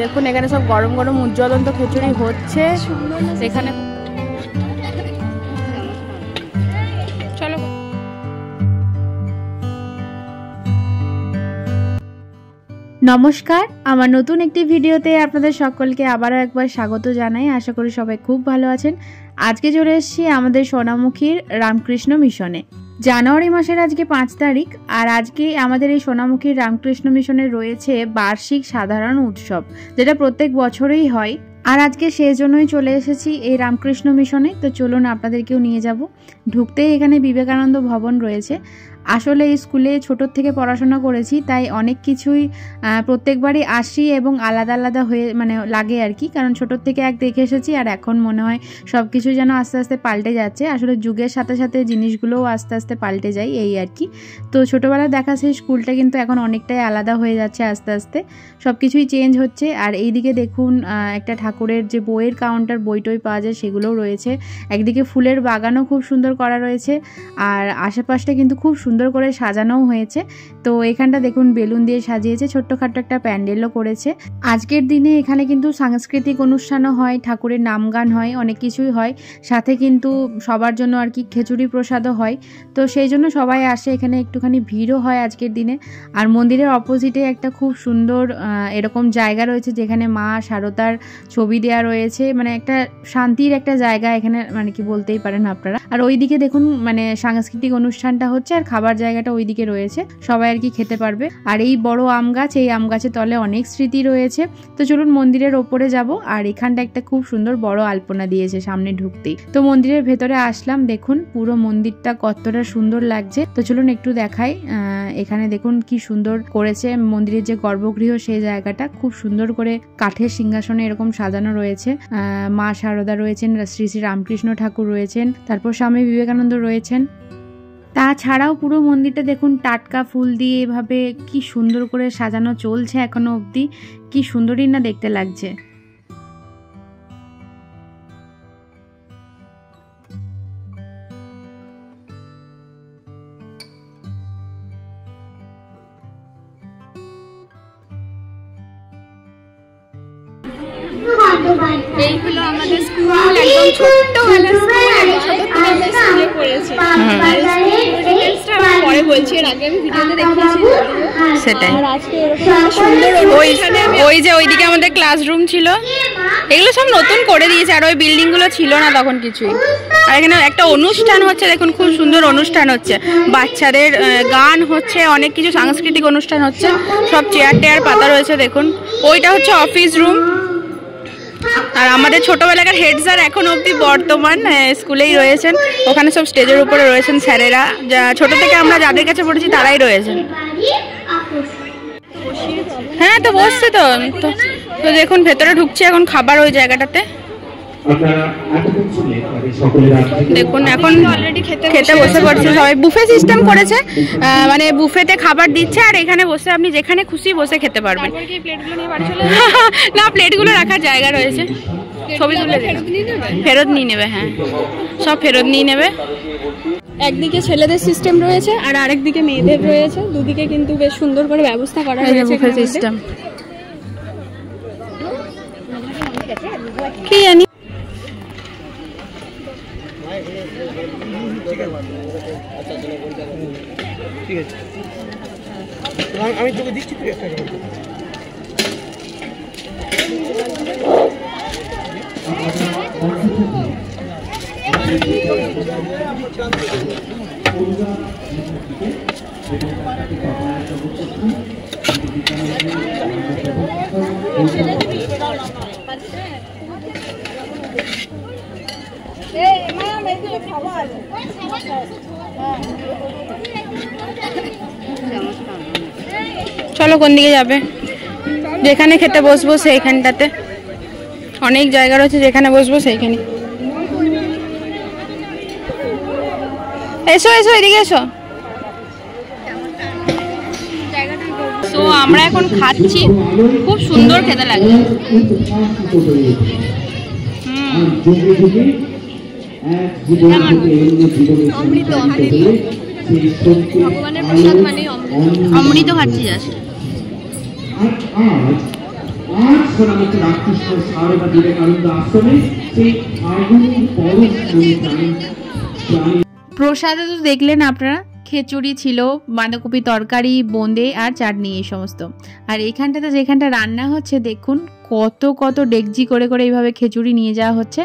দেখুন এখানে সব গরম গরম উজ্জ্বলন্ত খিচুড়ি হচ্ছে এখানে। চলো নমস্কার, আমার নতুন একটি ভিডিওতে আপনাদের সকলকে আবারও একবার স্বাগত জানাই। আশা করি সবাই খুব ভালো আছেন। আজকে চলে এসেছি আমাদের সোনামুখীর রামকৃষ্ণ মিশনে। জানুয়ারি মাসের আজকে 5 তারিখ, আর আজকে আমাদের এই সোনামুখীর রামকৃষ্ণ মিশনে রয়েছে বার্ষিক সাধারণ উৎসব, যেটা প্রত্যেক বছরেই হয়। আর আজকে সেই জন্যই চলে এসেছি এই রামকৃষ্ণ মিশনে। তো চলুন আপনাদেরকেও নিয়ে যাব। ঢুকতেই এখানে বিবেকানন্দ ভবন রয়েছে। আসলে এই স্কুলে ছোটোর থেকে পড়াশোনা করেছি, তাই অনেক কিছুই প্রত্যেকবারই আসি এবং আলাদা আলাদা হয়ে লাগে আর কি। কারণ ছোটোর থেকে এক দেখে এসেছি, আর এখন মনে হয় সব কিছু যেন আস্তে আস্তে পাল্টে যাচ্ছে। আসলে যুগের সাথে সাথে জিনিসগুলোও আস্তে আস্তে পাল্টে যায়, এই আর কি। তো ছোটোবেলায় দেখা সেই স্কুলটা কিন্তু এখন অনেকটাই আলাদা হয়ে যাচ্ছে আস্তে আস্তে, সব কিছুই চেঞ্জ হচ্ছে। আর এইদিকে দেখুন একটা ঠাকুরের যে বইয়ের কাউন্টার, বই টই পাওয়া যায় সেগুলোও রয়েছে। একদিকে ফুলের বাগানও খুব সুন্দর করা রয়েছে, আর আশেপাশটা কিন্তু খুব সুন্দর করে সাজানোও হয়েছে। তো এখানটা দেখুন বেলুন দিয়ে সাজিয়েছে, ছোট্টখাট্ট একটা প্যান্ডেলও করেছে। আজকের দিনে এখানে কিন্তু সাংস্কৃতিক অনুষ্ঠানও হয়, ঠাকুরের নাম গান হয়, অনেক কিছুই হয়। সাথে কিন্তু সবার জন্য আর কি খিচুড়ি প্রসাদও হয়। তো সেই জন্য সবাই আসে, এখানে একটুখানি ভিড়ও হয় আজকের দিনে। আর মন্দিরের অপোজিটে একটা খুব সুন্দর এরকম জায়গা রয়েছে, যেখানে মা শারদার ছবি দেওয়া রয়েছে। একটা শান্তির একটা জায়গা এখানে, কি বলতেই পারেন আপনারা। আর ওইদিকে দেখুন সাংস্কৃতিক অনুষ্ঠানটা হচ্ছে, আর খাবার জায়গাটা ওইদিকে রয়েছে, সবাই আর কি খেতে পারবে। আর এই বড় আম গাছ, এই আম গাছের তলে অনেক স্মৃতি রয়েছে। তো চলুন মন্দিরের ওপরে যাব। আর এখানটা একটা খুব সুন্দর বড় আলপনা দিয়েছে সামনে ঢুকতেই। তো মন্দিরের ভেতরে আসলাম, দেখুন পুরো মন্দিরটা কতটা সুন্দর লাগছে। তো চলুন একটু দেখাই। এখানে দেখুন কি সুন্দর করেছে মন্দিরের যে গর্ভগৃহ, সেই জায়গাটা খুব সুন্দর করে কাঠের সিংহাসনে এরকম সাজানো রয়েছে। মা শারদা রয়েছেন, শ্রী শ্রী রামকৃষ্ণ ঠাকুর রয়েছেন, তারপর স্বামী বিবেকানন্দ রয়েছেন। তাছাড়াও পুরো মন্দিরটা দেখুন টাটকা ফুল দিয়ে এভাবে কি সুন্দর করে সাজানো চলছে এখনো অবধি। কি সুন্দরই না দেখতে লাগছে। এই হলো আমাদের স্কুল, একদম ছোট্টবেলার স্কুল, এবং ছোট থেকে আমরা স্কুলে পড়েছি। ডিটেইলসটা আমি পরে বলছি, এর আগে আমি ভিডিওতে দেখিয়েছি সেটাই। আর আজকে এরকম সুন্দর ওই যে ওইদিকে আমাদের ক্লাসরুম ছিল, এগুলো সব নতুন করে দিয়েছে। আর ওই বিল্ডিং গুলো ছিল না তখন কিছুই। আর এখানে একটা অনুষ্ঠান হচ্ছে, দেখুন খুব সুন্দর অনুষ্ঠান হচ্ছে, বাচ্চাদের গান হচ্ছে, অনেক কিছু সাংস্কৃতিক অনুষ্ঠান হচ্ছে। সব চেয়ার টেয়ার পাতা রয়েছে দেখুন। ওইটা হচ্ছে অফিস রুম। আর আমাদের ছোটবেলাকার হেড স্যার এখন অবধি বর্তমান স্কুলেই রয়েছেন, ওখানে সব স্টেজের উপরে রয়েছেন স্যারেরা। ছোট থেকে আমরা যাদের কাছে পড়েছি তারাই রয়েছেন। হ্যাঁ, তো বসছে তো তো দেখুন ভেতরে ঢুকছে এখন খাবার ওই জায়গাটাতে। দেখুন এখন অলরেডি খেতে বসে পড়ছে সবাই। বুফে সিস্টেম করেছে, বুফেতে খাবার দিচ্ছে, আর এখানে বসে আপনি যেখানে খুশি বসে খেতে পারবেন। না, প্লেটগুলো রাখার জায়গা রয়েছে, ছবি তুলে ফেরত নিয়ে নেবে। হ্যাঁ, সব ফেরত নিয়ে নেবে। একদিকে ছেলেদের সিস্টেম রয়েছে আর আরেকদিকে মেয়েদের রয়েছে, দুদিকে কিন্তু বেশ সুন্দর করে ব্যবস্থা করা হয়েছে বুফে সিস্টেম। কি জানি ঠিক আছে, আমি তোকে দিচ্ছি, তুই একটা চলো কোন দিকে যাবে? যেখানে খেতে বসবো সেইখানটাতে অনেক জায়গা রয়েছে, যেখানে বসবো সেইখানে। এসো এসো, এদিকে এসো। তো আমরা এখন খাচ্ছি, খুব সুন্দর খেতে লাগে। ভগবানের প্রসাদ মানে অমৃত খাচ্ছি জাস্ট। আজ সোনামুখী রামকৃষ্ণ সারে বা বিবেকানন্দ আশ্রমে সেই আগুনের পরশ প্রসাদে তো দেখলেন আপনারা, খিচুড়ি ছিল, বাঁধাকপি তরকারি, বোঁদে আর চাটনি, এই সমস্ত। আর এইখানটাতে যেখানটা রান্না হচ্ছে দেখুন কত কত ডেকজি করে করে এইভাবে খিচুড়ি নিয়ে যাওয়া হচ্ছে।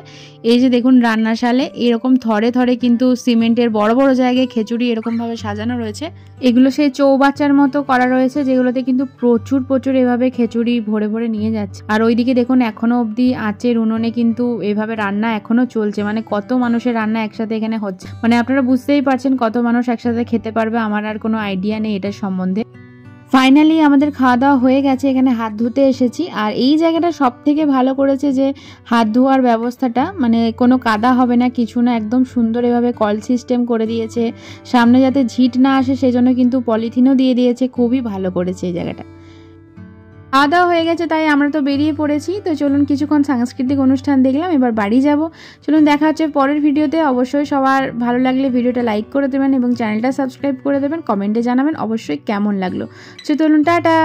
এই যে দেখুন রান্নাশালে এরকম থরে থরে কিন্তু সিমেন্টের বড় বড় জায়গায় খিচুড়ি এরকমভাবে সাজানো রয়েছে। এগুলো সেই চৌবাচ্চার মতো করা রয়েছে, যেগুলোতে কিন্তু প্রচুর প্রচুর এভাবে খিচুড়ি ভরে ভরে নিয়ে যাচ্ছে। আর ওইদিকে দেখুন এখনো অবধি আঁচের উনুনে কিন্তু এভাবে রান্না এখনো চলছে। মানে কত মানুষের রান্না একসাথে এখানে হচ্ছে, মানে আপনারা বুঝতেই পারছেন কত মানুষ একসাথে খেতে পারবে। আমার আর কোনো আইডিয়া নেই এটার সম্বন্ধে। ফাইনালি আমাদের খাওয়া দাওয়া হয়ে গেছে, এখানে হাত ধুতে এসেছি। আর এই জায়গাটা সব থেকে ভালো করেছে যে হাত ধোয়ার ব্যবস্থাটা, মানে কোনো কাদা হবে না, কিছু না, একদম সুন্দর এভাবে কল সিস্টেম করে দিয়েছে। সামনে যাতে ঝিট না আসে সেজন্য কিন্তু পলিথিনও দিয়ে দিয়েছে, খুবই ভালো করেছে এই জায়গাটা। খাওয়া দাওয়া হয়ে গেছে, তাই আমরা তো বেরিয়ে পড়েছি। তো চলুন কিছুক্ষণ সাংস্কৃতিক অনুষ্ঠান দেখলাম, এবার বাড়ি যাব। চলুন দেখা হচ্ছে পরের ভিডিওতে। অবশ্যই সবার ভালো লাগলে ভিডিওটা লাইক করে দেবেন এবং চ্যানেলটা সাবস্ক্রাইব করে দেবেন, কমেন্টে জানাবেন অবশ্যই কেমন লাগলো। চলুন টাটা।